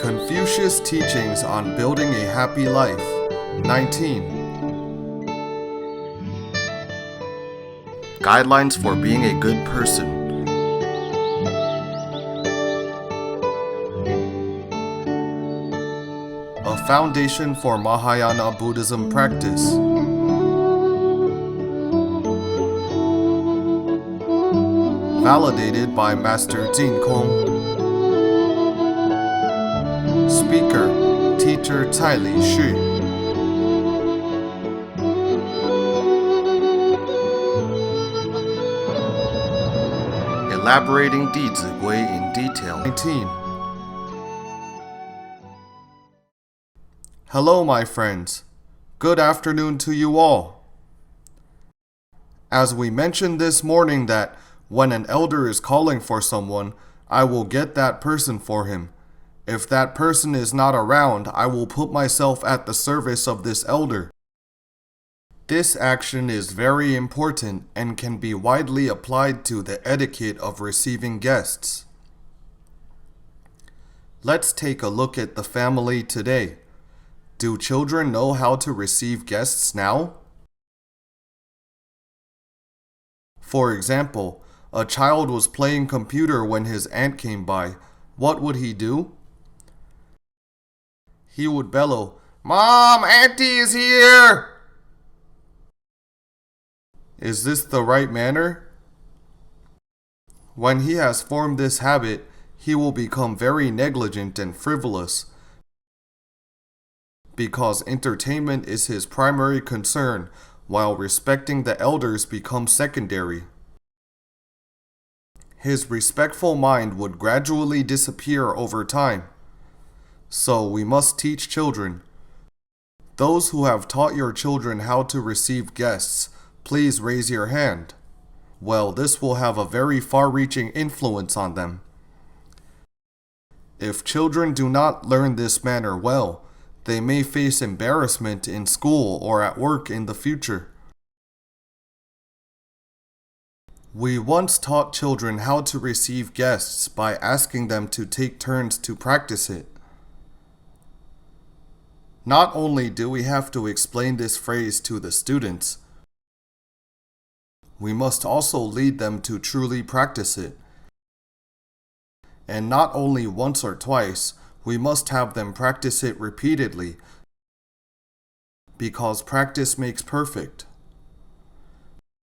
Confucius Teachings on Building a Happy Life. 19. Guidelines for being a good person. A foundation for Mahayana Buddhism practice. Validated by Master Jin Kong. Speaker, Teacher Tsai Lixu. Elaborating Dizigui in detail. 19. Hello, my friends. Good afternoon to you all. As we mentioned this morning that when an elder is calling for someone, I will get that person for him. If that person is not around, I will put myself at the service of this elder. This action is very important and can be widely applied to the etiquette of receiving guests. Let's take a look at the family today. Do children know how to receive guests now? For example, a child was playing computer when his aunt came by. What would he do? He would bellow, "Mom, Auntie is here!" Is this the right manner? When he has formed this habit, he will become very negligent and frivolous, because entertainment is his primary concern, while respecting the elders becomes secondary. His respectful mind would gradually disappear over time. So we must teach children. Those who have taught your children how to receive guests, please raise your hand. Well, this will have a very far-reaching influence on them. If children do not learn this manner well, they may face embarrassment in school or at work in the future. We once taught children how to receive guests by asking them to take turns to practice it. Not only do we have to explain this phrase to the students, we must also lead them to truly practice it. And not only once or twice, we must have them practice it repeatedly, because practice makes perfect.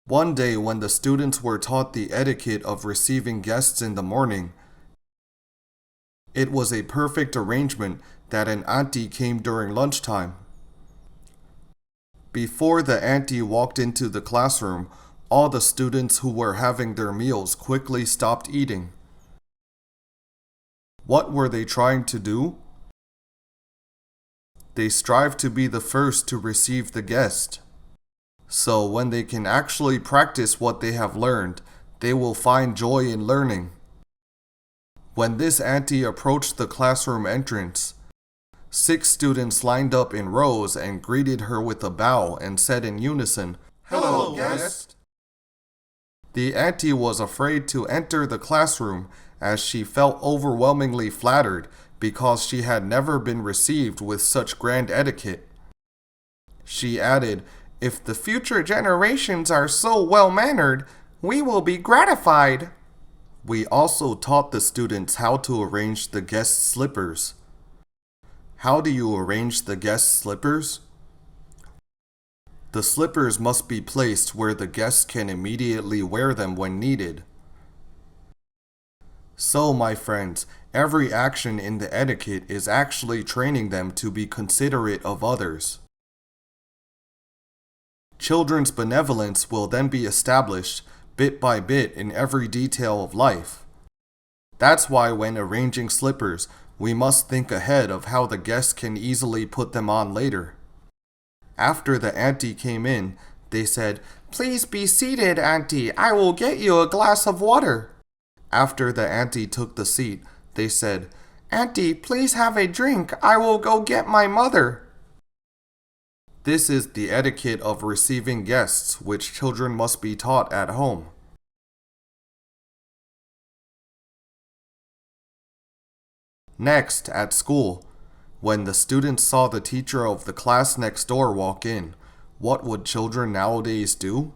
One day when the students were taught the etiquette of receiving guests in the morning, it was a perfect arrangement that an auntie came during lunchtime. Before the auntie walked into the classroom, all the students who were having their meals quickly stopped eating. What were they trying to do? They strive to be the first to receive the guest. So when they can actually practice what they have learned, they will find joy in learning. When this auntie approached the classroom entrance, 6 students lined up in rows and greeted her with a bow and said in unison, "Hello, guest." The auntie was afraid to enter the classroom as she felt overwhelmingly flattered because she had never been received with such grand etiquette. She added, "If the future generations are so well-mannered, we will be gratified." We also taught the students how to arrange the guest slippers. How do you arrange the guest slippers? The slippers must be placed where the guests can immediately wear them when needed. So, my friends, every action in the etiquette is actually training them to be considerate of others. Children's benevolence will then be established bit by bit in every detail of life. That's why when arranging slippers, we must think ahead of how the guests can easily put them on later. After the auntie came in, they said, "Please be seated, auntie. I will get you a glass of water." After the auntie took the seat, they said, "Auntie, please have a drink. I will go get my mother." This is the etiquette of receiving guests, which children must be taught at home. Next, at school, when the students saw the teacher of the class next door walk in, what would children nowadays do?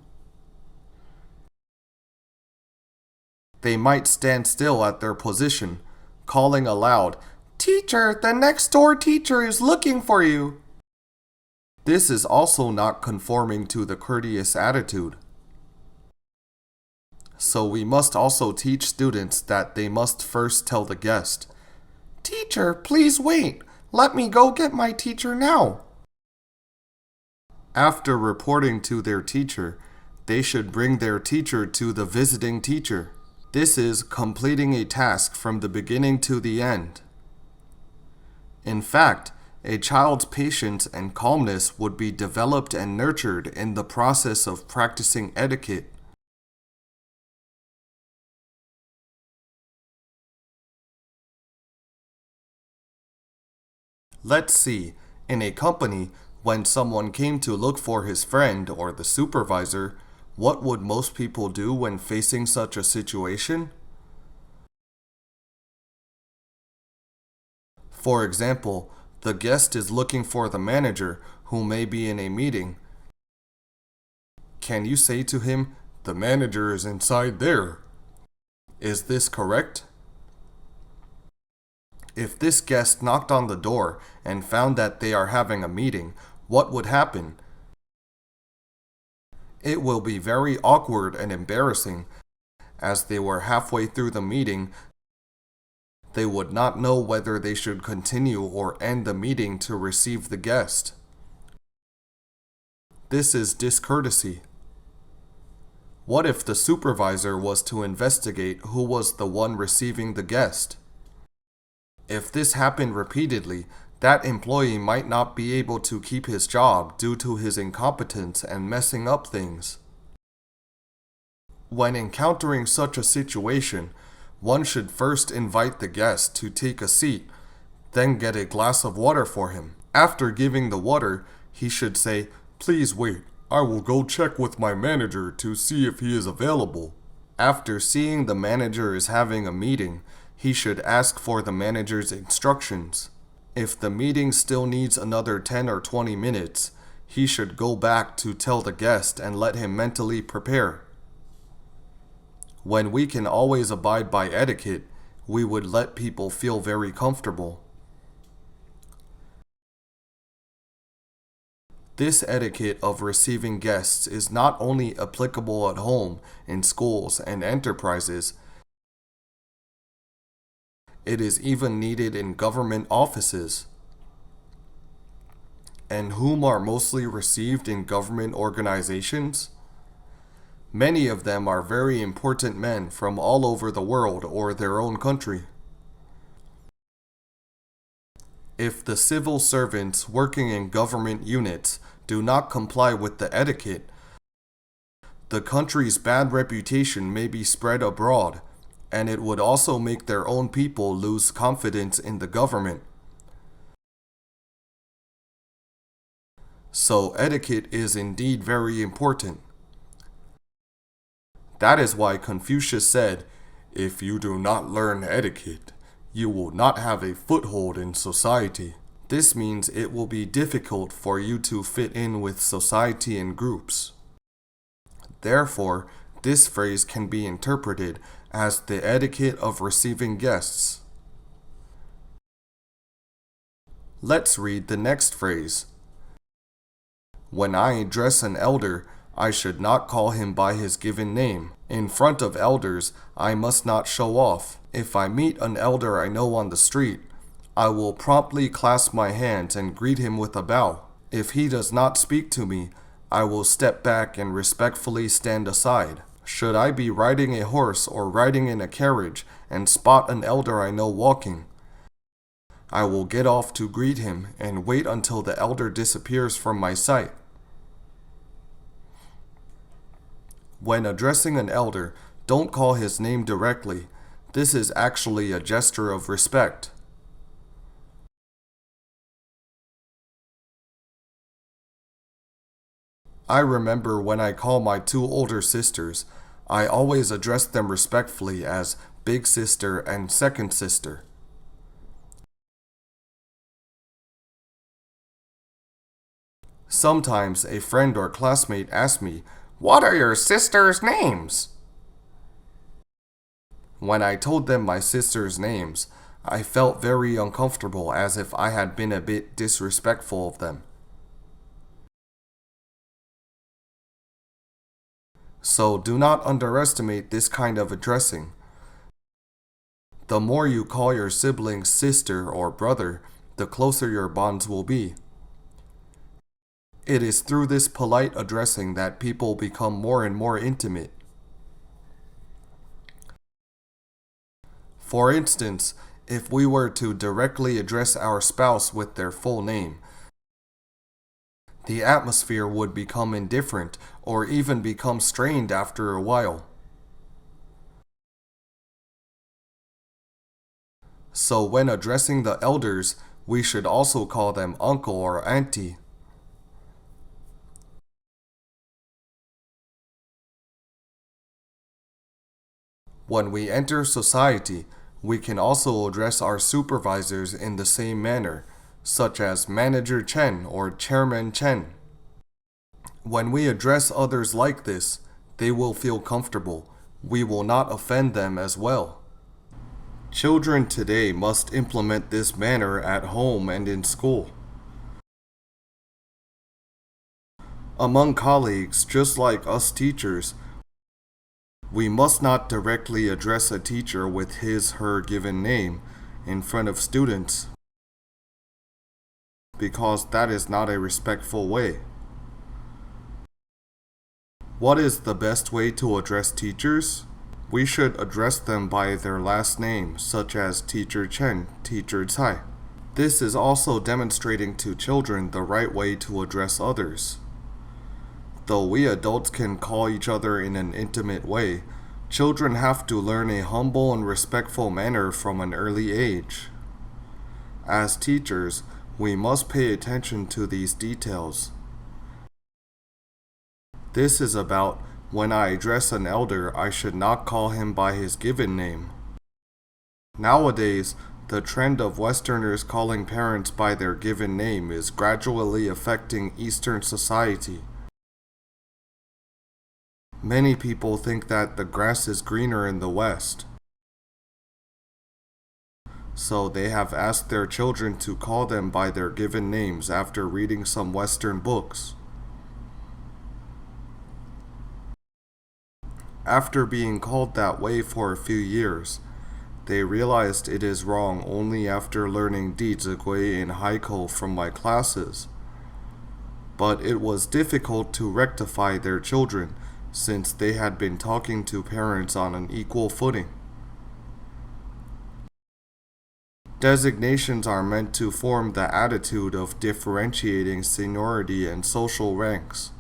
They might stand still at their position, calling aloud, "Teacher, the next door teacher is looking for you." This is also not conforming to the courteous attitude. So we must also teach students that they must first tell the guest, "Teacher, please wait. Let me go get my teacher now." After reporting to their teacher, they should bring their teacher to the visiting teacher. This is completing a task from the beginning to the end. In fact, a child's patience and calmness would be developed and nurtured in the process of practicing etiquette. Let's see, in a company, when someone came to look for his friend or the supervisor, what would most people do when facing such a situation? For example, the guest is looking for the manager who may be in a meeting. Can you say to him, "The manager is inside there"? Is this correct? If this guest knocked on the door and found that they are having a meeting, what would happen? It will be very awkward and embarrassing. As they were halfway through the meeting, they would not know whether they should continue or end the meeting to receive the guest. This is discourtesy. What if the supervisor was to investigate who was the one receiving the guest? If this happened repeatedly, that employee might not be able to keep his job due to his incompetence and messing up things. When encountering such a situation, one should first invite the guest to take a seat, then get a glass of water for him. After giving the water, he should say, "Please wait, I will go check with my manager to see if he is available." After seeing the manager is having a meeting, he should ask for the manager's instructions. If the meeting still needs another 10 or 20 minutes, he should go back to tell the guest and let him mentally prepare. When we can always abide by etiquette, we would let people feel very comfortable. This etiquette of receiving guests is not only applicable at home, in schools, and enterprises. It is even needed in government offices. And whom are mostly received in government organizations? Many of them are very important men from all over the world or their own country. If the civil servants working in government units do not comply with the etiquette, the country's bad reputation may be spread abroad, and it would also make their own people lose confidence in the government. So etiquette is indeed very important. That is why Confucius said, "If you do not learn etiquette, you will not have a foothold in society." This means it will be difficult for you to fit in with society and groups. Therefore, this phrase can be interpreted as the etiquette of receiving guests. Let's read the next phrase. When I address an elder, I should not call him by his given name. In front of elders, I must not show off. If I meet an elder I know on the street, I will promptly clasp my hands and greet him with a bow. If he does not speak to me, I will step back and respectfully stand aside. Should I be riding a horse or riding in a carriage and spot an elder I know walking, I will get off to greet him and wait until the elder disappears from my sight. When addressing an elder, don't call his name directly. This is actually a gesture of respect. I remember when I call my two older sisters, I always address them respectfully as big sister and second sister. Sometimes a friend or classmate asks me, "What are your sister's names?" When I told them my sister's names, I felt very uncomfortable, as if I had been a bit disrespectful of them. So do not underestimate this kind of addressing. The more you call your siblings sister or brother, the closer your bonds will be. It is through this polite addressing that people become more and more intimate. For instance, if we were to directly address our spouse with their full name, the atmosphere would become indifferent or even become strained after a while. So when addressing the elders, we should also call them uncle or auntie. When we enter society, we can also address our supervisors in the same manner, such as Manager Chen or Chairman Chen. When we address others like this, they will feel comfortable. We will not offend them as well. Children today must implement this manner at home and in school. Among colleagues, just like us teachers, we must not directly address a teacher with his/her given name in front of students, because that is not a respectful way. What is the best way to address teachers? We should address them by their last name, such as Teacher Chen, Teacher Tsai. This is also demonstrating to children the right way to address others. Though we adults can call each other in an intimate way, children have to learn a humble and respectful manner from an early age. As teachers, we must pay attention to these details. This is about when I address an elder, I should not call him by his given name. Nowadays, the trend of Westerners calling parents by their given name is gradually affecting Eastern society. Many people think that the grass is greener in the West, so they have asked their children to call them by their given names after reading some Western books. After being called that way for a few years, they realized it is wrong only after learning Dizigui and Haikou from my classes. But it was difficult to rectify their children, since they had been talking to parents on an equal footing. Designations are meant to form the attitude of differentiating seniority and social ranks.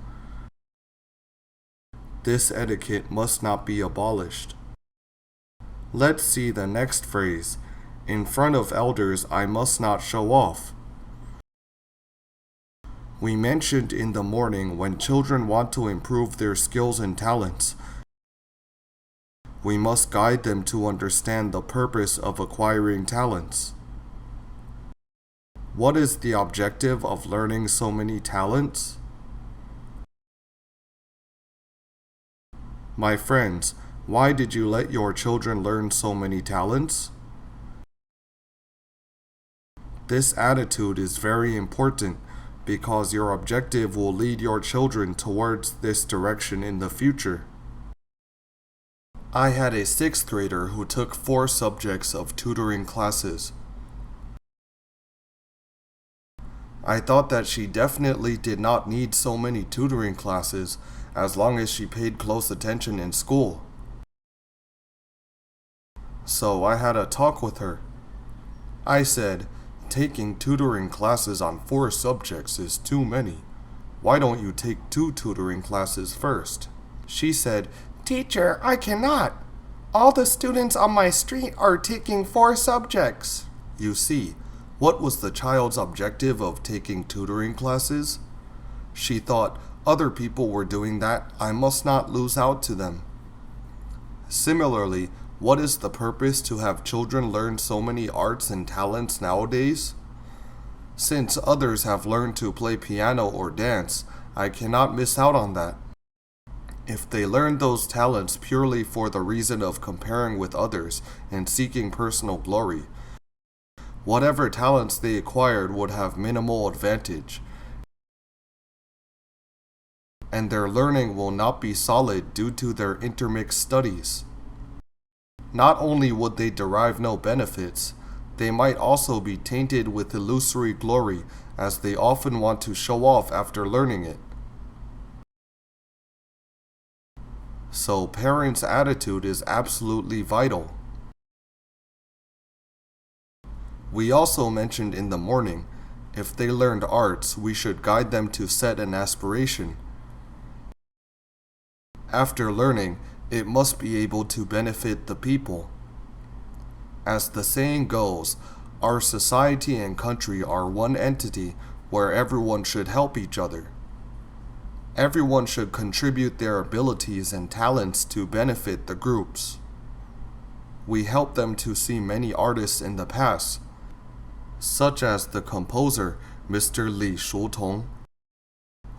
This etiquette must not be abolished. Let's see the next phrase. In front of elders, I must not show off. We mentioned in the morning when children want to improve their skills and talents, we must guide them to understand the purpose of acquiring talents. What is the objective of learning so many talents? My friends, why did you let your children learn so many talents? This attitude is very important because your objective will lead your children towards this direction in the future. I had a 6th grader who took 4 subjects of tutoring classes. I thought that she definitely did not need so many tutoring classes as long as she paid close attention in school. So I had a talk with her. I said, "Taking tutoring classes on 4 subjects is too many. Why don't you take 2 tutoring classes first?" She said, "Teacher, I cannot. All the students on my street are taking 4 subjects." You see, what was the child's objective of taking tutoring classes? She thought, other people were doing that, I must not lose out to them. Similarly, what is the purpose to have children learn so many arts and talents nowadays? Since others have learned to play piano or dance, I cannot miss out on that. If they learn those talents purely for the reason of comparing with others and seeking personal glory, whatever talents they acquired would have minimal advantage, and their learning will not be solid due to their intermixed studies. Not only would they derive no benefits, they might also be tainted with illusory glory, as they often want to show off after learning it. So parents' attitude is absolutely vital. We also mentioned in the morning, if they learned arts, we should guide them to set an aspiration. After learning, it must be able to benefit the people. As the saying goes, our society and country are one entity where everyone should help each other. Everyone should contribute their abilities and talents to benefit the groups. We help them to see many artists in the past, such as the composer Mr. Lixu,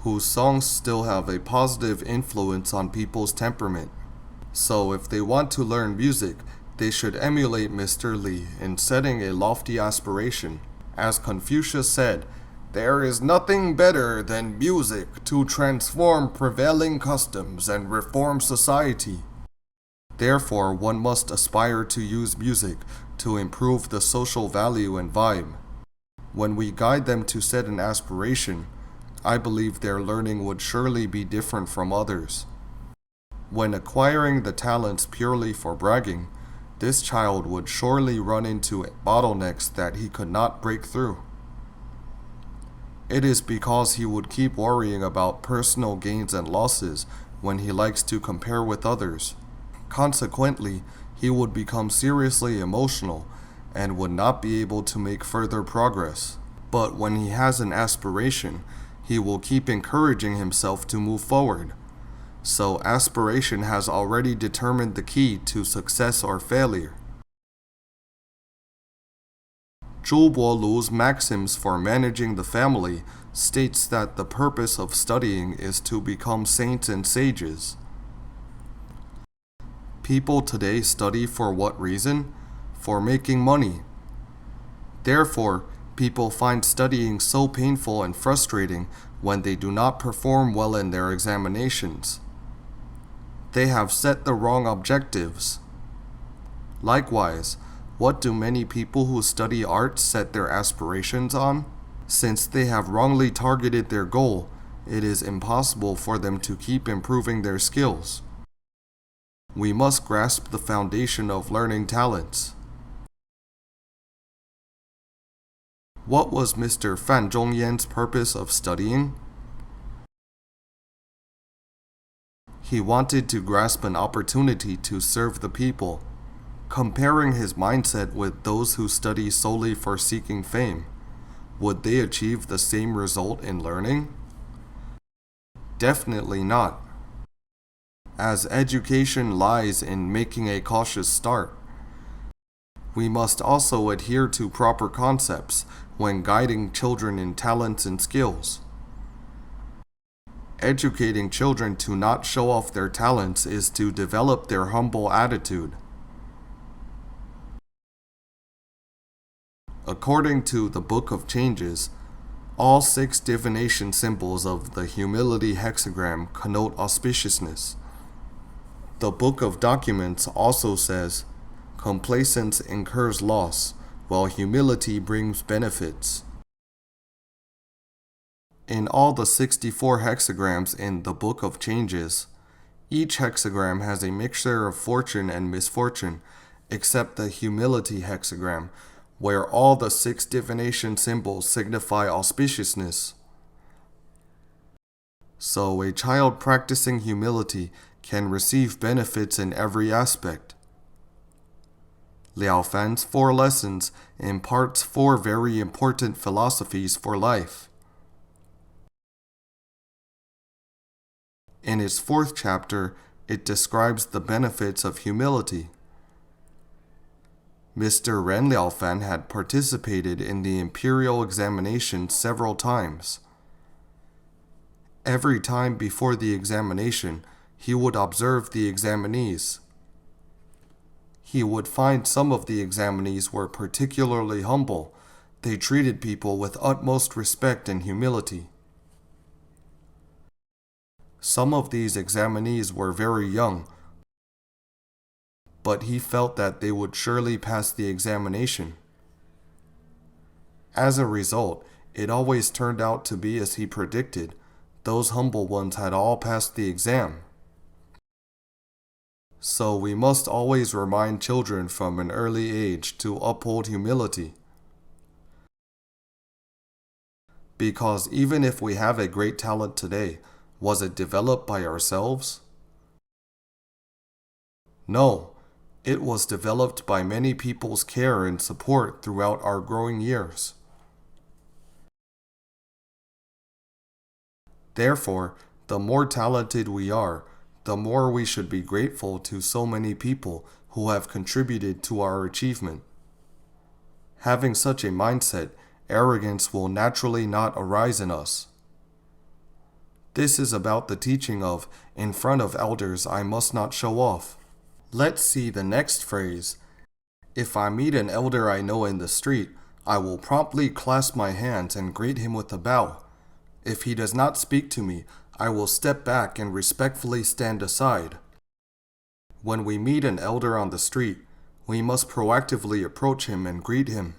whose songs still have a positive influence on people's temperament. So if they want to learn music, they should emulate Mr. Li in setting a lofty aspiration. As Confucius said, "There is nothing better than music to transform prevailing customs and reform society." Therefore, one must aspire to use music to improve the social value and vibe. When we guide them to set an aspiration, I believe their learning would surely be different from others. When acquiring the talents purely for bragging, this child would surely run into bottlenecks that he could not break through. It is because he would keep worrying about personal gains and losses when he likes to compare with others. Consequently, he would become seriously emotional and would not be able to make further progress. But when he has an aspiration, he will keep encouraging himself to move forward. So aspiration has already determined the key to success or failure. Zhu Lu's maxims for managing the family states that the purpose of studying is to become saints and sages. People today study for what reason? For making money. Therefore, people find studying so painful and frustrating when they do not perform well in their examinations. They have set the wrong objectives. Likewise, what do many people who study art set their aspirations on? Since they have wrongly targeted their goal, it is impossible for them to keep improving their skills. We must grasp the foundation of learning talents. What was Mr. Fan Zhongyan's purpose of studying? He wanted to grasp an opportunity to serve the people. Comparing his mindset with those who study solely for seeking fame, would they achieve the same result in learning? Definitely not. As education lies in making a cautious start, we must also adhere to proper concepts when guiding children in talents and skills. Educating children to not show off their talents is to develop their humble attitude. According to the Book of Changes, all 6 divination symbols of the humility hexagram connote auspiciousness. The Book of Documents also says, "Complacence incurs loss, while humility brings benefits." In all the 64 hexagrams in the Book of Changes, each hexagram has a mixture of fortune and misfortune, except the humility hexagram, where all the 6 divination symbols signify auspiciousness. So a child practicing humility can receive benefits in every aspect. Liaofan's 4 lessons imparts 4 very important philosophies for life. In its 4th chapter, it describes the benefits of humility. Mr. Ren Liaofan had participated in the imperial examination several times. Every time before the examination, he would observe the examinees. He would find some of the examinees were particularly humble. They treated people with utmost respect and humility. Some of these examinees were very young, but he felt that they would surely pass the examination. As a result, it always turned out to be as he predicted. Those humble ones had all passed the exam. So we must always remind children from an early age to uphold humility. Because even if we have a great talent today, was it developed by ourselves? No, it was developed by many people's care and support throughout our growing years. Therefore, the more talented we are, the more we should be grateful to so many people who have contributed to our achievement. Having such a mindset, arrogance will naturally not arise in us. This is about the teaching of, in front of elders I must not show off. Let's see the next phrase. If I meet an elder I know in the street, I will promptly clasp my hands and greet him with a bow. If he does not speak to me, I will step back and respectfully stand aside. When we meet an elder on the street, we must proactively approach him and greet him.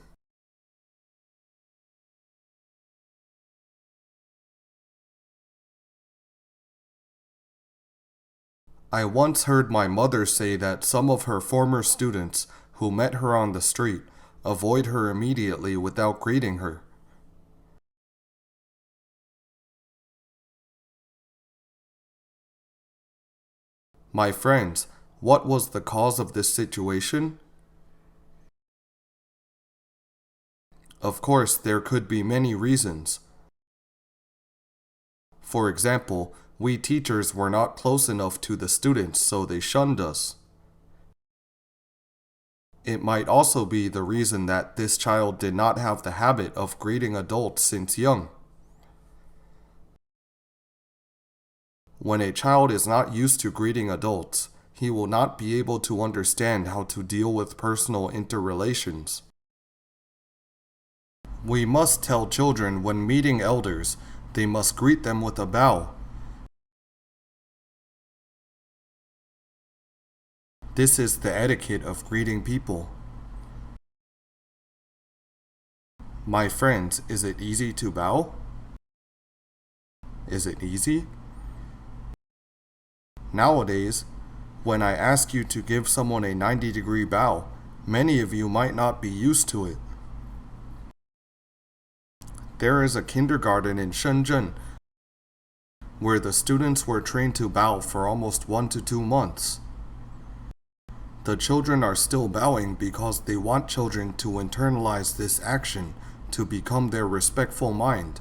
I once heard my mother say that some of her former students who met her on the street avoid her immediately without greeting her. My friends, what was the cause of this situation? Of course, there could be many reasons. For example, we teachers were not close enough to the students, so they shunned us. It might also be the reason that this child did not have the habit of greeting adults since young. When a child is not used to greeting adults, he will not be able to understand how to deal with personal interrelations. We must tell children when meeting elders, they must greet them with a bow. This is the etiquette of greeting people. My friends, is it easy to bow? Is it easy? Nowadays, when I ask you to give someone a 90-degree bow, many of you might not be used to it. There is a kindergarten in Shenzhen where the students were trained to bow for almost 1 to 2 months. The children are still bowing because they want children to internalize this action to become their respectful mind.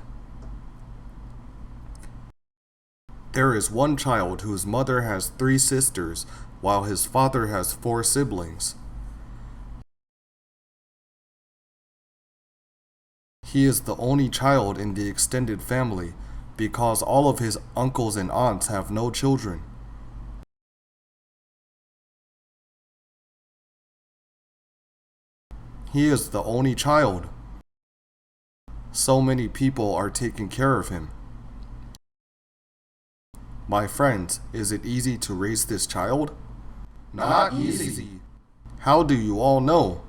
There is one child whose mother has 3 sisters, while his father has 4 siblings. He is the only child in the extended family because all of his uncles and aunts have no children. He is the only child. So many people are taking care of him. My friends, is it easy to raise this child? Not easy. How do you all know?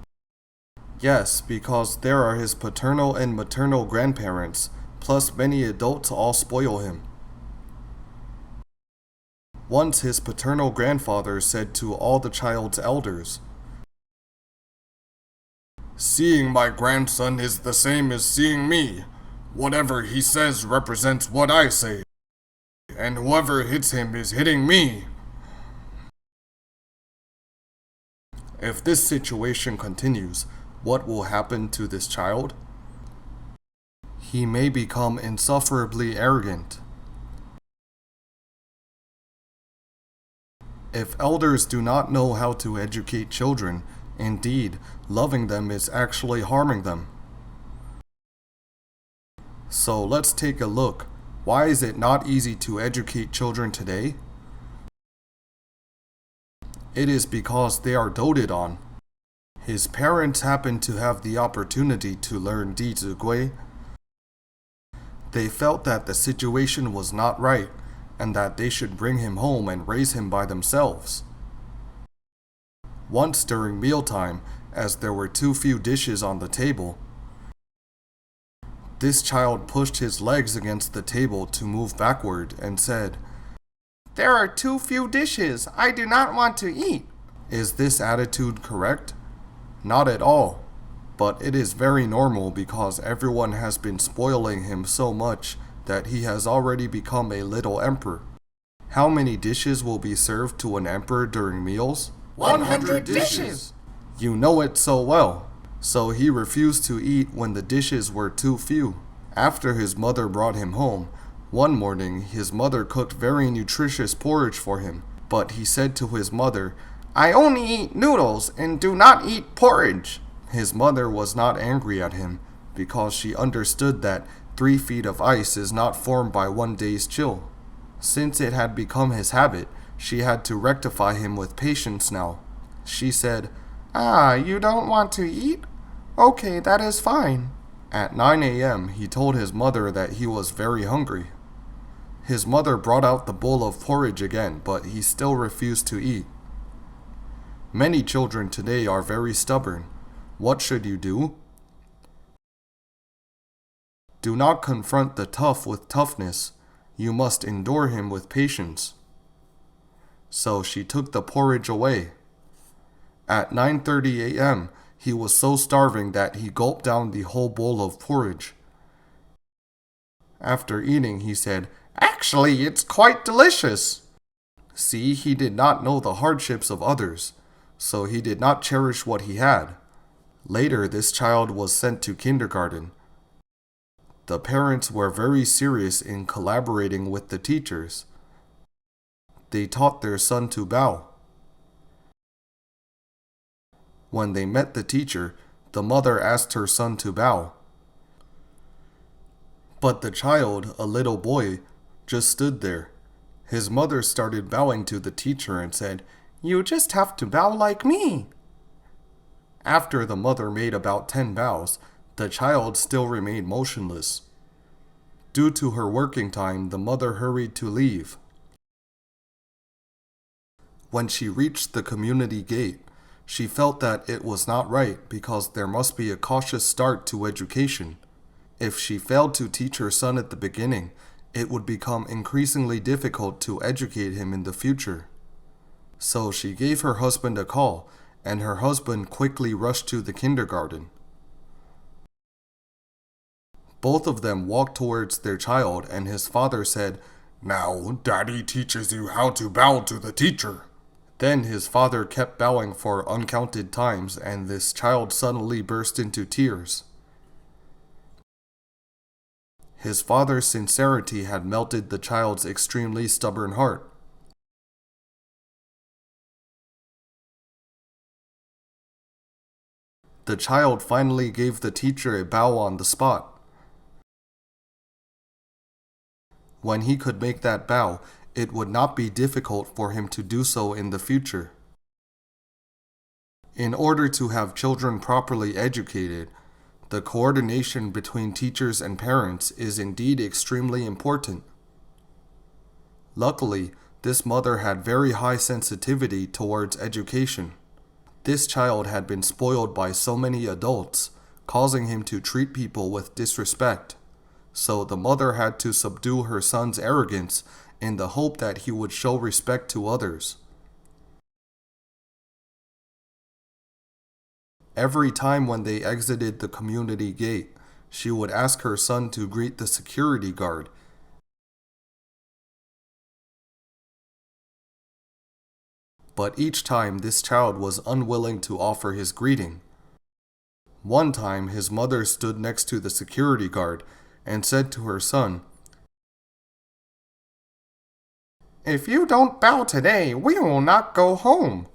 Yes, because there are his paternal and maternal grandparents, plus many adults all spoil him. Once his paternal grandfather said to all the child's elders, "Seeing my grandson is the same as seeing me. Whatever he says represents what I say, and whoever hits him is hitting me." If this situation continues, what will happen to this child? He may become insufferably arrogant. If elders do not know how to educate children, Indeed, loving them is actually harming them. So let's take a look. Why is it not easy to educate children today? It is because they are doted on. His parents happen to have the opportunity to learn Dizigui. They felt that the situation was not right and that they should bring him home and raise him by themselves. Once during mealtime, as there were too few dishes on the table, this child pushed his legs against the table to move backward and said, "There are too few dishes. I do not want to eat." Is this attitude correct? Not at all. But it is very normal because everyone has been spoiling him so much that he has already become a little emperor. How many dishes will be served to an emperor during meals? 100 dishes! You know it so well. So he refused to eat when the dishes were too few. After his mother brought him home, one morning his mother cooked very nutritious porridge for him, but he said to his mother, "I only eat noodles and do not eat porridge." His mother was not angry at him because she understood that 3 feet of ice is not formed by 1 day's chill. Since it had become his habit, she had to rectify him with patience now. She said, "You don't want to eat? Okay, that is fine." At 9 a.m., he told his mother that he was very hungry. His mother brought out the bowl of porridge again, but he still refused to eat. Many children today are very stubborn. What should you do? Do not confront the tough with toughness. You must endure him with patience. So she took the porridge away. At 9:30 a.m., he was so starving that he gulped down the whole bowl of porridge. After eating, he said, "Actually, it's quite delicious." See, he did not know the hardships of others, so he did not cherish what he had. Later, this child was sent to kindergarten. The parents were very serious in collaborating with the teachers. They taught their son to bow. When they met the teacher, the mother asked her son to bow. But the child, a little boy, just stood there. His mother started bowing to the teacher and said, "You just have to bow like me." After the mother made about 10 bows, the child still remained motionless. Due to her working time, the mother hurried to leave. When she reached the community gate, she felt that it was not right because there must be a cautious start to education. If she failed to teach her son at the beginning, it would become increasingly difficult to educate him in the future. So she gave her husband a call, and her husband quickly rushed to the kindergarten. Both of them walked towards their child, and his father said, "Now, Daddy teaches you how to bow to the teacher." Then his father kept bowing for uncounted times, and this child suddenly burst into tears. His father's sincerity had melted the child's extremely stubborn heart. The child finally gave the teacher a bow on the spot. When he could make that bow, it would not be difficult for him to do so in the future. In order to have children properly educated, the coordination between teachers and parents is indeed extremely important. Luckily, this mother had very high sensitivity towards education. This child had been spoiled by so many adults, causing him to treat people with disrespect. So the mother had to subdue her son's arrogance in the hope that he would show respect to others. Every time when they exited the community gate, she would ask her son to greet the security guard. But each time this child was unwilling to offer his greeting. One time his mother stood next to the security guard and said to her son, "If you don't bow today, we will not go home."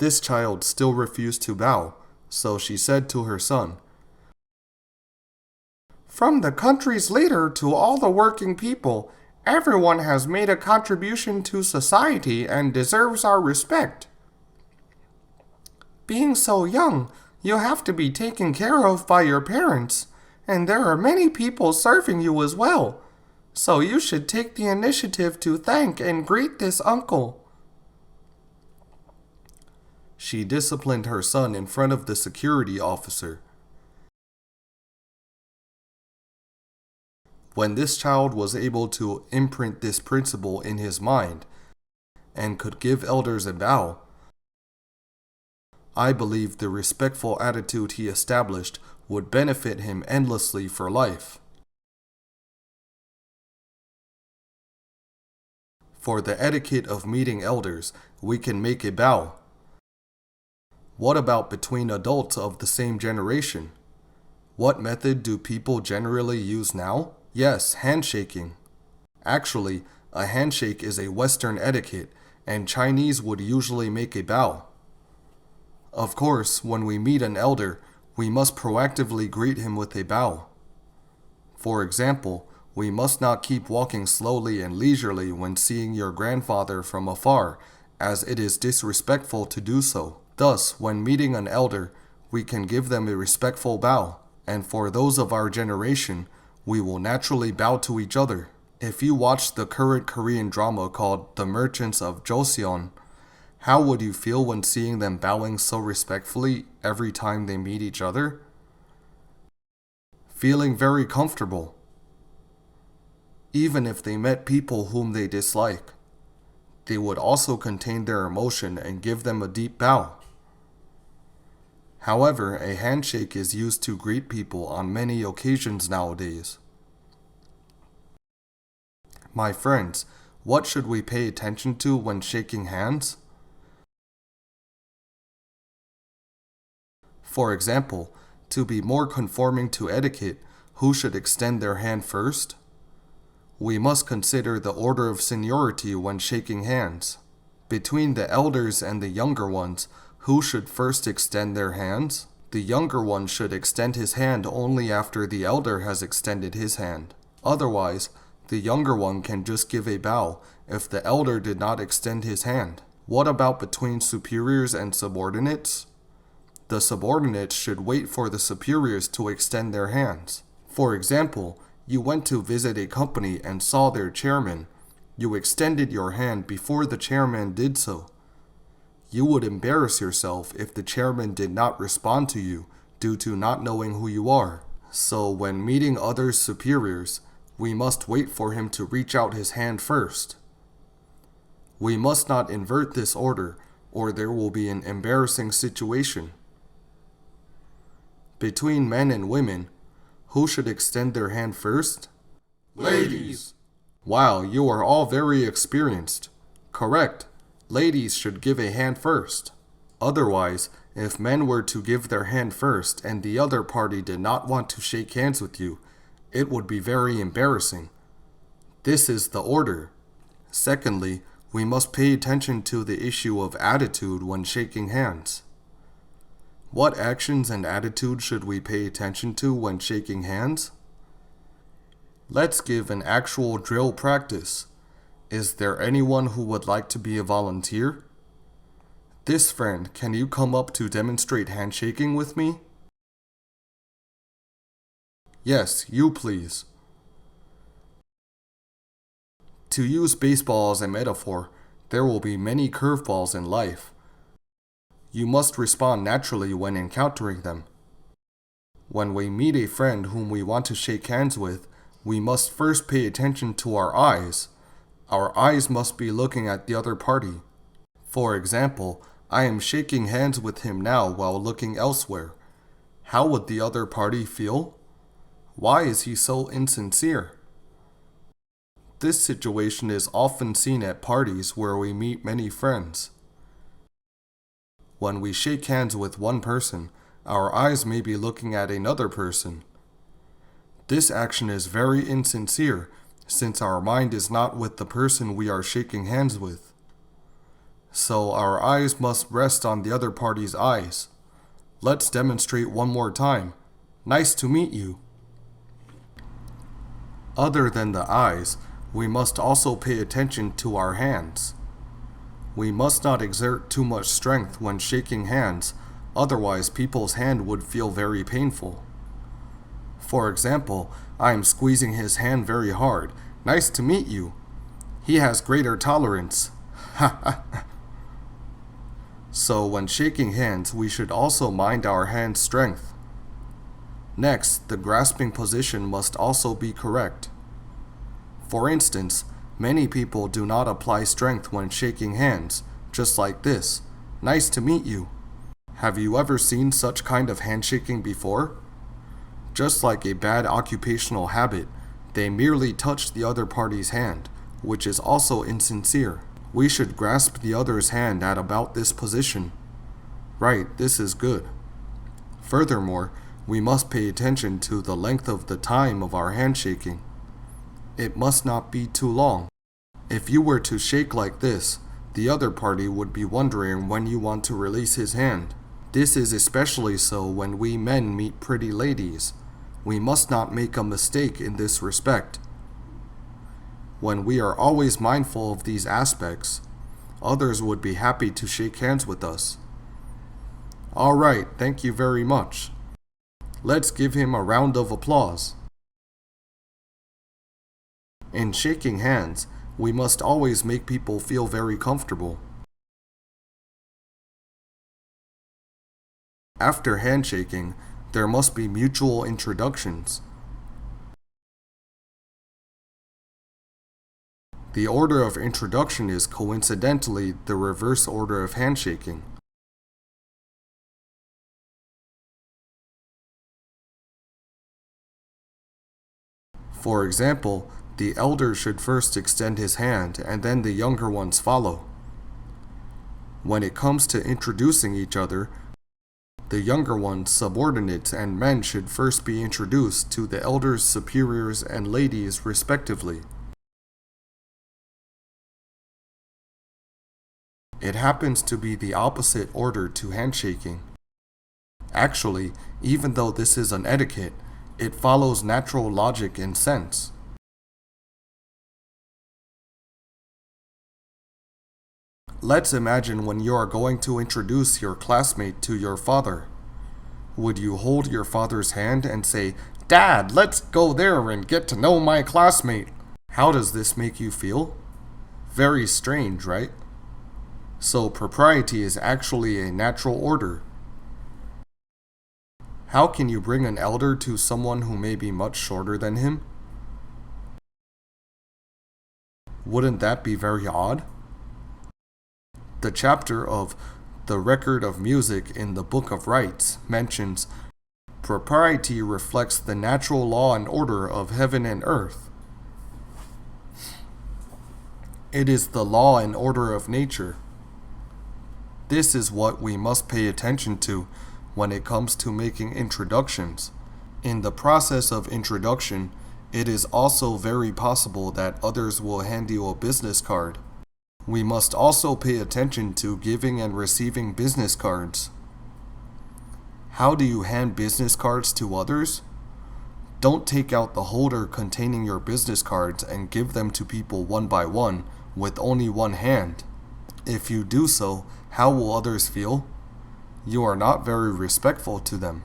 This child still refused to bow, so she said to her son, "From the country's leader to all the working people, everyone has made a contribution to society and deserves our respect. Being so young, you have to be taken care of by your parents, and there are many people serving you as well, so you should take the initiative to thank and greet this uncle." She disciplined her son in front of the security officer. When this child was able to imprint this principle in his mind and could give elders a bow, I believe the respectful attitude he established would benefit him endlessly for life. For the etiquette of meeting elders, we can make a bow. What about between adults of the same generation? What method do people generally use now? Yes, handshaking. Actually, a handshake is a Western etiquette, and Chinese would usually make a bow. Of course, when we meet an elder, we must proactively greet him with a bow. For example, we must not keep walking slowly and leisurely when seeing your grandfather from afar, as it is disrespectful to do so. Thus, when meeting an elder, we can give them a respectful bow, and for those of our generation, we will naturally bow to each other. If you watch the current Korean drama called The Merchants of Joseon, how would you feel when seeing them bowing so respectfully every time they meet each other? Feeling very comfortable, even if they met people whom they dislike. They would also contain their emotion and give them a deep bow. However, a handshake is used to greet people on many occasions nowadays. My friends, what should we pay attention to when shaking hands? For example, to be more conforming to etiquette, who should extend their hand first? We must consider the order of seniority when shaking hands. Between the elders and the younger ones, who should first extend their hands? The younger one should extend his hand only after the elder has extended his hand. Otherwise, the younger one can just give a bow if the elder did not extend his hand. What about between superiors and subordinates? The subordinates should wait for the superiors to extend their hands. For example, you went to visit a company and saw their chairman. You extended your hand before the chairman did so. You would embarrass yourself if the chairman did not respond to you due to not knowing who you are. So when meeting other superiors, we must wait for him to reach out his hand first. We must not invert this order, or there will be an embarrassing situation. Between men and women, who should extend their hand first? Ladies. Wow, you are all very experienced. Correct. Ladies should give a hand first. Otherwise, if men were to give their hand first and the other party did not want to shake hands with you, it would be very embarrassing. This is the order. Secondly, we must pay attention to the issue of attitude when shaking hands. What actions and attitude should we pay attention to when shaking hands? Let's give an actual drill practice. Is there anyone who would like to be a volunteer? This friend, can you come up to demonstrate handshaking with me? Yes, you please. To use baseball as a metaphor, there will be many curveballs in life. You must respond naturally when encountering them. When we meet a friend whom we want to shake hands with, we must first pay attention to our eyes. Our eyes must be looking at the other party. For example, I am shaking hands with him now while looking elsewhere. How would the other party feel? Why is he so insincere? This situation is often seen at parties where we meet many friends. When we shake hands with one person, our eyes may be looking at another person. This action is very insincere, since our mind is not with the person we are shaking hands with. So our eyes must rest on the other party's eyes. Let's demonstrate one more time. Nice to meet you. Other than the eyes, we must also pay attention to our hands. We must not exert too much strength when shaking hands, otherwise people's hand would feel very painful. For example, I am squeezing his hand very hard. Nice to meet you. He has greater tolerance. So when shaking hands, we should also mind our hand strength. Next, the grasping position must also be correct. For instance, many people do not apply strength when shaking hands, just like this. Nice to meet you. Have you ever seen such kind of handshaking before? Just like a bad occupational habit, they merely touch the other party's hand, which is also insincere. We should grasp the other's hand at about this position. Right, this is good. Furthermore, we must pay attention to the length of the time of our handshaking. It must not be too long. If you were to shake like this, the other party would be wondering when you want to release his hand. This is especially so when we men meet pretty ladies. We must not make a mistake in this respect. When we are always mindful of these aspects, others would be happy to shake hands with us. All right, thank you very much. Let's give him a round of applause. In shaking hands, we must always make people feel very comfortable. After handshaking, there must be mutual introductions. The order of introduction is coincidentally the reverse order of handshaking. For example, the elder should first extend his hand and then the younger ones follow. When it comes to introducing each other, the younger ones, subordinates, and men should first be introduced to the elders, superiors, and ladies respectively. It happens to be the opposite order to handshaking. Actually, even though this is an etiquette, it follows natural logic and sense. Let's imagine when you are going to introduce your classmate to your father. Would you hold your father's hand and say, "Dad, let's go there and get to know my classmate"? How does this make you feel? Very strange, right? So propriety is actually a natural order. How can you bring an elder to someone who may be much shorter than him? Wouldn't that be very odd? The chapter of The Record of Music in the Book of Rites mentions, "Propriety reflects the natural law and order of heaven and earth." It is the law and order of nature. This is what we must pay attention to when it comes to making introductions. In the process of introduction, it is also very possible that others will hand you a business card. We must also pay attention to giving and receiving business cards. How do you hand business cards to others? Don't take out the holder containing your business cards and give them to people one by one with only one hand. If you do so, how will others feel? You are not very respectful to them.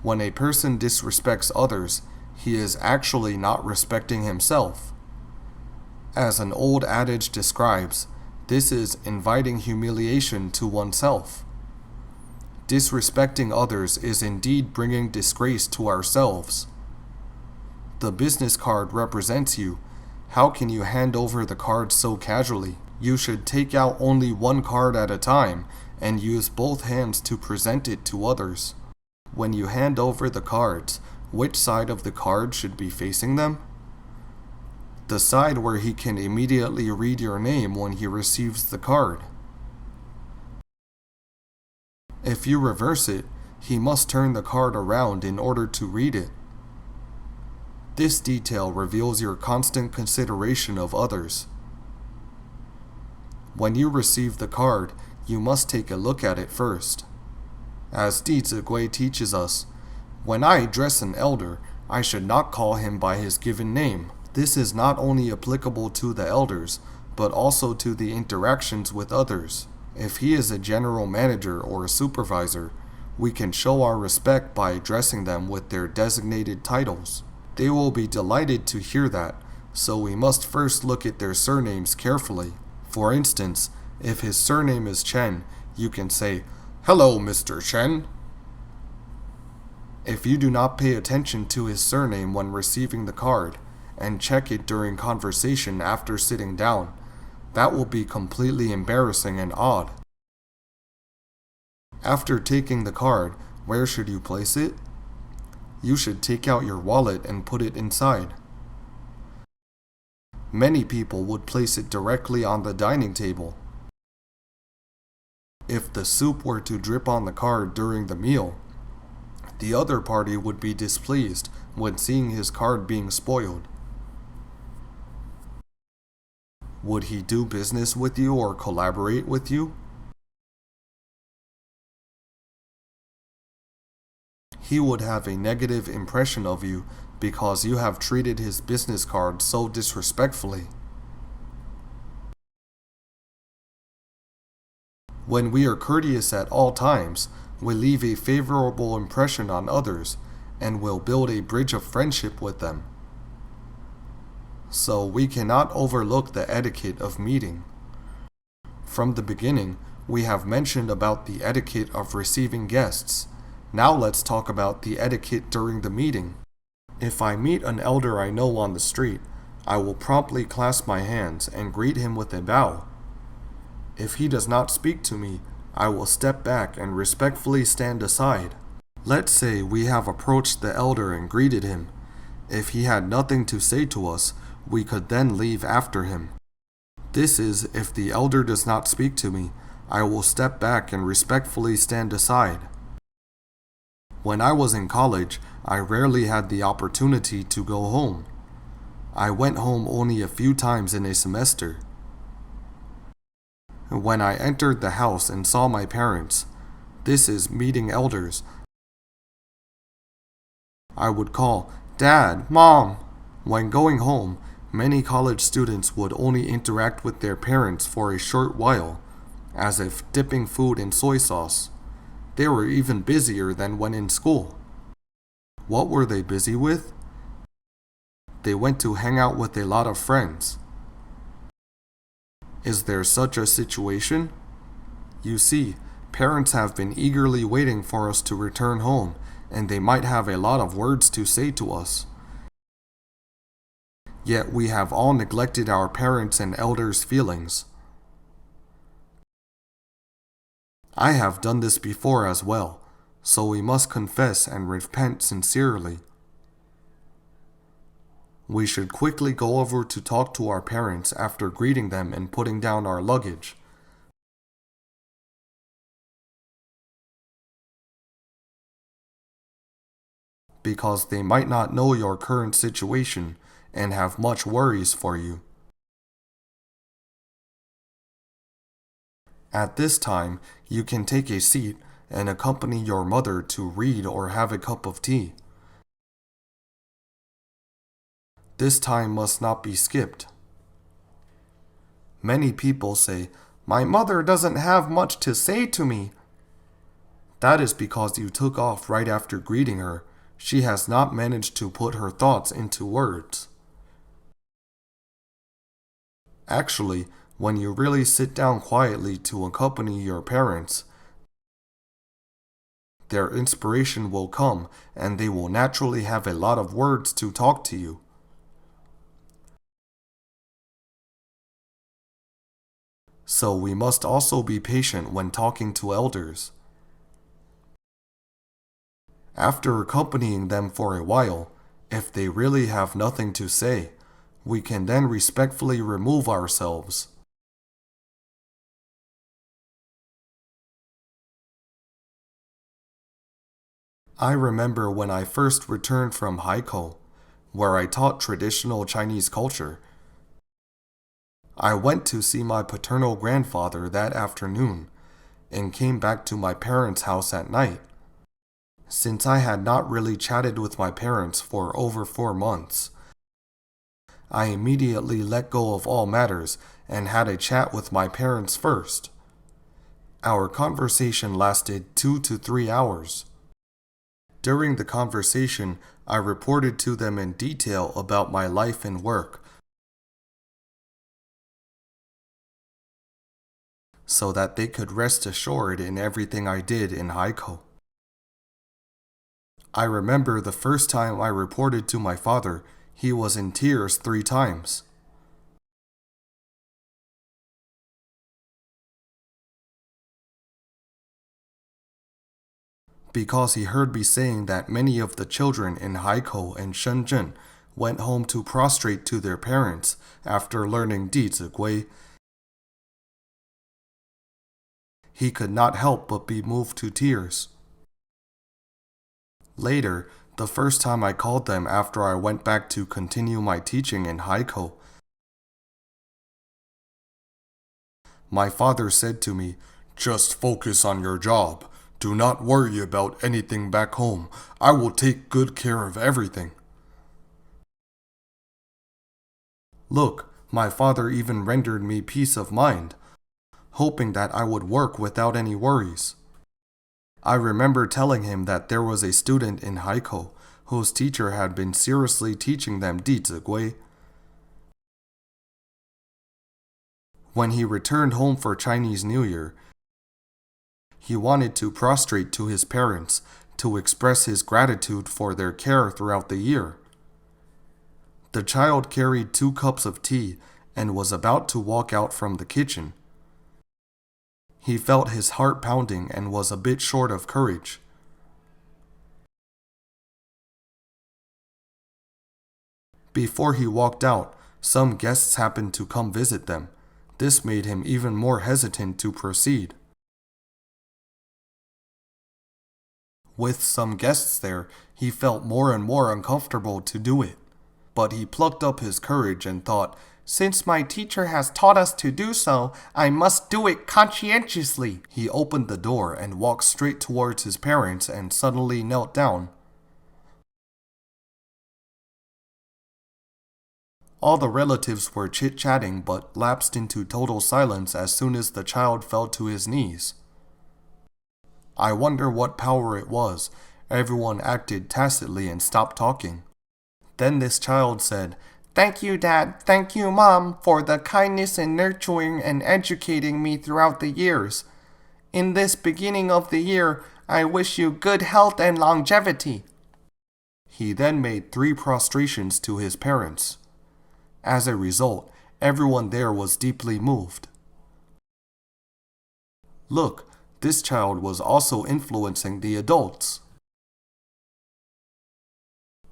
When a person disrespects others, he is actually not respecting himself. As an old adage describes, this is inviting humiliation to oneself. Disrespecting others is indeed bringing disgrace to ourselves. The business card represents you. How can you hand over the card so casually? You should take out only one card at a time and use both hands to present it to others. When you hand over the cards, which side of the card should be facing them? The side where he can immediately read your name when he receives the card. If you reverse it, he must turn the card around in order to read it. This detail reveals your constant consideration of others. When you receive the card, you must take a look at it first. As Dizigui teaches us, when I address an elder, I should not call him by his given name. This is not only applicable to the elders, but also to the interactions with others. If he is a general manager or a supervisor, we can show our respect by addressing them with their designated titles. They will be delighted to hear that, so we must first look at their surnames carefully. For instance, if his surname is Chen, you can say, "Hello, Mr. Chen." If you do not pay attention to his surname when receiving the card, and check it during conversation after sitting down, that will be completely embarrassing and odd. After taking the card, where should you place it? You should take out your wallet and put it inside. Many people would place it directly on the dining table. If the soup were to drip on the card during the meal, the other party would be displeased when seeing his card being spoiled. Would he do business with you or collaborate with you? He would have a negative impression of you because you have treated his business card so disrespectfully. When we are courteous at all times, we leave a favorable impression on others and will build a bridge of friendship with them. So we cannot overlook the etiquette of meeting. From the beginning, we have mentioned about the etiquette of receiving guests. Now let's talk about the etiquette during the meeting. If I meet an elder I know on the street, I will promptly clasp my hands and greet him with a bow. If he does not speak to me, I will step back and respectfully stand aside. Let's say we have approached the elder and greeted him. If he had nothing to say to us, we could then leave after him. This is, if the elder does not speak to me, I will step back and respectfully stand aside. When I was in college, I rarely had the opportunity to go home. I went home only a few times in a semester. When I entered the house and saw my parents, this is meeting elders, I would call, "Dad, Mom." When going home, many college students would only interact with their parents for a short while, as if dipping food in soy sauce. They were even busier than when in school. What were they busy with? They went to hang out with a lot of friends. Is there such a situation? You see, parents have been eagerly waiting for us to return home, and they might have a lot of words to say to us. Yet we have all neglected our parents' and elders' feelings. I have done this before as well, so we must confess and repent sincerely. We should quickly go over to talk to our parents after greeting them and putting down our luggage. Because they might not know your current situation and have much worries for you. At this time, you can take a seat and accompany your mother to read or have a cup of tea. This time must not be skipped. Many people say, "My mother doesn't have much to say to me." That is because you took off right after greeting her. She has not managed to put her thoughts into words. Actually, when you really sit down quietly to accompany your parents, their inspiration will come and they will naturally have a lot of words to talk to you. So we must also be patient when talking to elders. After accompanying them for a while, if they really have nothing to say, we can then respectfully remove ourselves. I remember when I first returned from Haikou, where I taught traditional Chinese culture. I went to see my paternal grandfather that afternoon and came back to my parents' house at night. Since I had not really chatted with my parents for over 4 months, I immediately let go of all matters and had a chat with my parents first. Our conversation lasted 2 to 3 hours. During the conversation, I reported to them in detail about my life and work, so that they could rest assured in everything I did in Haiko. I remember the first time I reported to my father, he was in tears 3 times. Because he heard me saying that many of the children in Haiko and Shenzhen went home to prostrate to their parents after learning Dizigui. He could not help but be moved to tears. Later, the first time I called them after I went back to continue my teaching in Haiko, my father said to me, Just focus on your job. Do not worry about anything back home. I will take good care of everything. Look, my father even rendered me peace of mind, hoping that I would work without any worries. I remember telling him that there was a student in Haiko whose teacher had been seriously teaching them Dizigui. When he returned home for Chinese New Year, he wanted to prostrate to his parents to express his gratitude for their care throughout the year. The child carried 2 cups of tea and was about to walk out from the kitchen. He felt his heart pounding and was a bit short of courage. Before he walked out, some guests happened to come visit them. This made him even more hesitant to proceed. With some guests there, he felt more and more uncomfortable to do it. But he plucked up his courage and thought, Since my teacher has taught us to do so, I must do it conscientiously. He opened the door and walked straight towards his parents and suddenly knelt down. All the relatives were chit-chatting but lapsed into total silence as soon as the child fell to his knees. I wonder what power it was. Everyone acted tacitly and stopped talking. Then this child said, Thank you, Dad, thank you, Mom, for the kindness in nurturing and educating me throughout the years. In this beginning of the year, I wish you good health and longevity. He then made 3 prostrations to his parents. As a result, everyone there was deeply moved. Look, this child was also influencing the adults.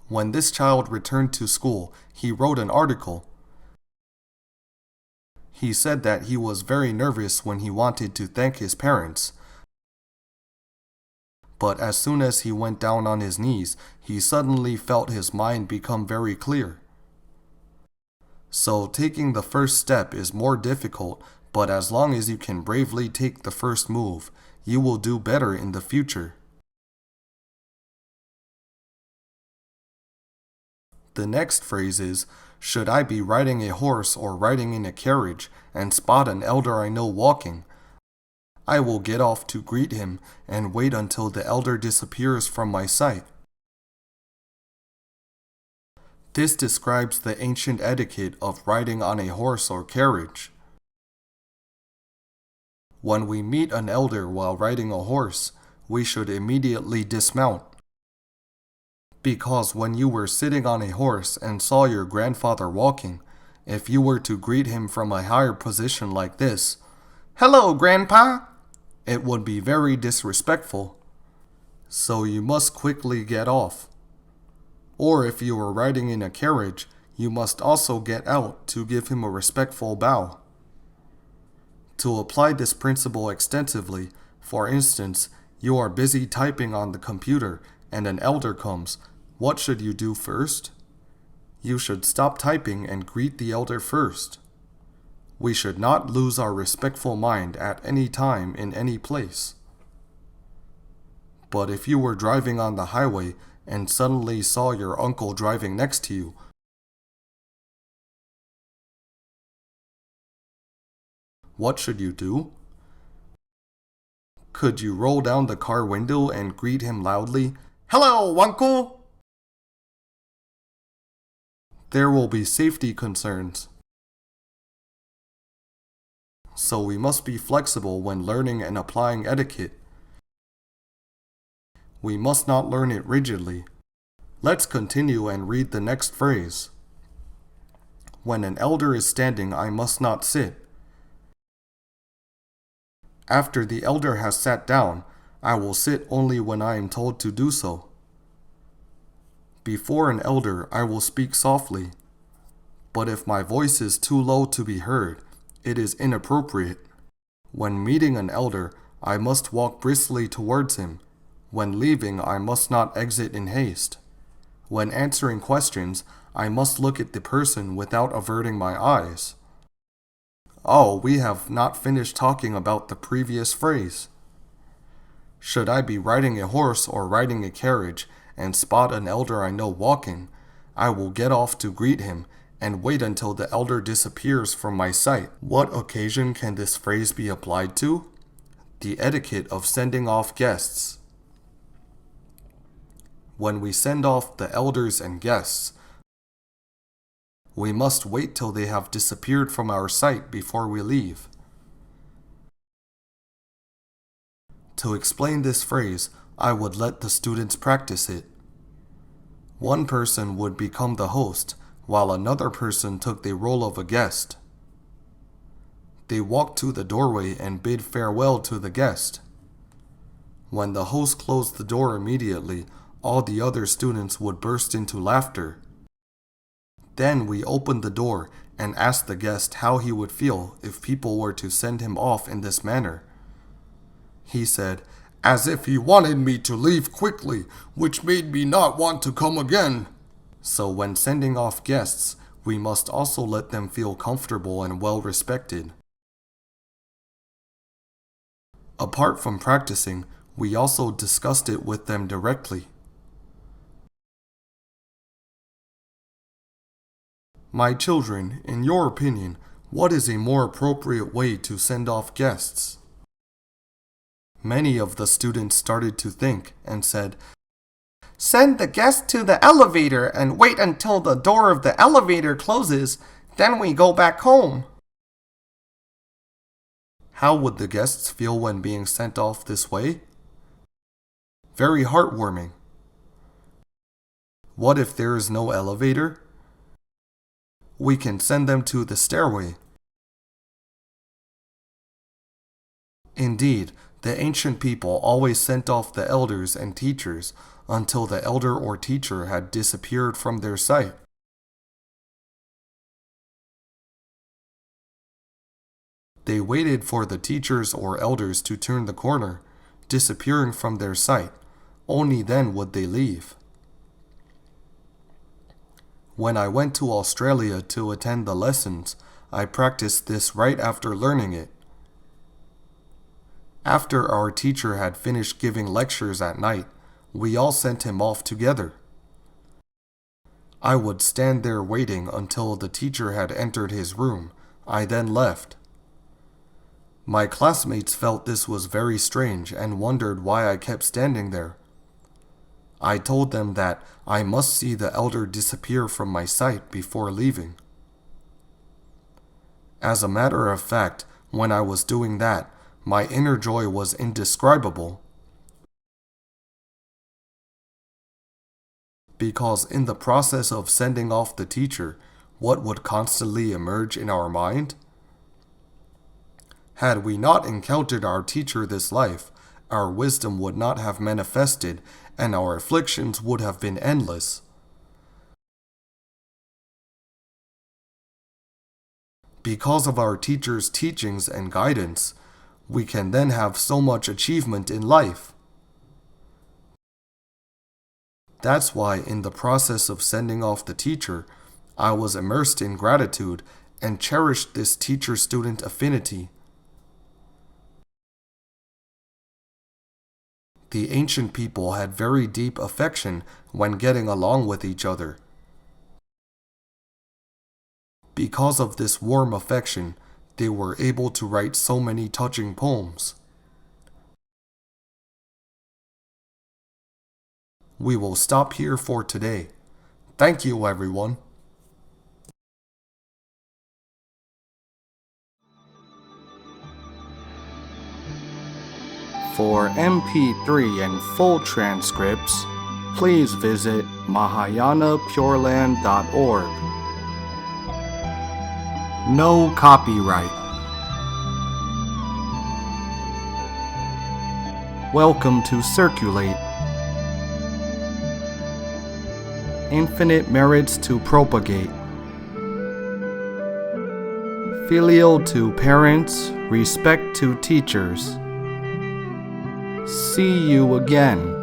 When this child returned to school, he wrote an article. He said that he was very nervous when he wanted to thank his parents. But as soon as he went down on his knees, he suddenly felt his mind become very clear. So taking the first step is more difficult, but as long as you can bravely take the first move, you will do better in the future. The next phrase is, should I be riding a horse or riding in a carriage and spot an elder I know walking, I will get off to greet him and wait until the elder disappears from my sight. This describes the ancient etiquette of riding on a horse or carriage. When we meet an elder while riding a horse, we should immediately dismount. Because when you were sitting on a horse and saw your grandfather walking, if you were to greet him from a higher position like this, Hello, Grandpa! It would be very disrespectful. So you must quickly get off. Or if you were riding in a carriage, you must also get out to give him a respectful bow. To apply this principle extensively, for instance, you are busy typing on the computer and an elder comes, what should you do first? You should stop typing and greet the elder first. We should not lose our respectful mind at any time in any place. But if you were driving on the highway and suddenly saw your uncle driving next to you, what should you do? Could you roll down the car window and greet him loudly, "Hello, uncle!" There will be safety concerns. So we must be flexible when learning and applying etiquette. We must not learn it rigidly. Let's continue and read the next phrase. When an elder is standing, I must not sit. After the elder has sat down, I will sit only when I am told to do so. Before an elder, I will speak softly. But if my voice is too low to be heard, it is inappropriate. When meeting an elder, I must walk briskly towards him. When leaving, I must not exit in haste. When answering questions, I must look at the person without averting my eyes. Oh, we have not finished talking about the previous phrase. Should I be riding a horse or riding a carriage and spot an elder I know walking, I will get off to greet him and wait until the elder disappears from my sight. What occasion can this phrase be applied to? The etiquette of sending off guests. When we send off the elders and guests, we must wait till they have disappeared from our sight before we leave. To explain this phrase, I would let the students practice it. One person would become the host, while another person took the role of a guest. They walked to the doorway and bid farewell to the guest. When the host closed the door immediately, all the other students would burst into laughter. Then we opened the door and asked the guest how he would feel if people were to send him off in this manner. He said, "As if he wanted me to leave quickly, which made me not want to come again." So when sending off guests, we must also let them feel comfortable and well respected. Apart from practicing, we also discussed it with them directly. My children, in your opinion, what is a more appropriate way to send off guests? Many of the students started to think and said, "Send the guest to the elevator and wait until the door of the elevator closes, then we go back home." How would the guests feel when being sent off this way? Very heartwarming. What if there is no elevator? We can send them to the stairway. Indeed, the ancient people always sent off the elders and teachers until the elder or teacher had disappeared from their sight. They waited for the teachers or elders to turn the corner, disappearing from their sight. Only then would they leave. When I went to Australia to attend the lessons, I practiced this right after learning it. After our teacher had finished giving lectures at night, we all sent him off together. I would stand there waiting until the teacher had entered his room. I then left. My classmates felt this was very strange and wondered why I kept standing there. I told them that I must see the elder disappear from my sight before leaving. As a matter of fact, when I was doing that, my inner joy was indescribable. Because in the process of sending off the teacher, what would constantly emerge in our mind? Had we not encountered our teacher this life, our wisdom would not have manifested and our afflictions would have been endless. Because of our teacher's teachings and guidance, we can then have so much achievement in life. That's why in the process of sending off the teacher, I was immersed in gratitude and cherished this teacher-student affinity. The ancient people had very deep affection when getting along with each other. Because of this warm affection, they were able to write so many touching poems. We will stop here for today. Thank you, everyone. For MP3 and full transcripts, please visit mahayanapureland.org. No copyright. Welcome to Circulate. Infinite merits to propagate. Filial to parents, respect to teachers. See you again.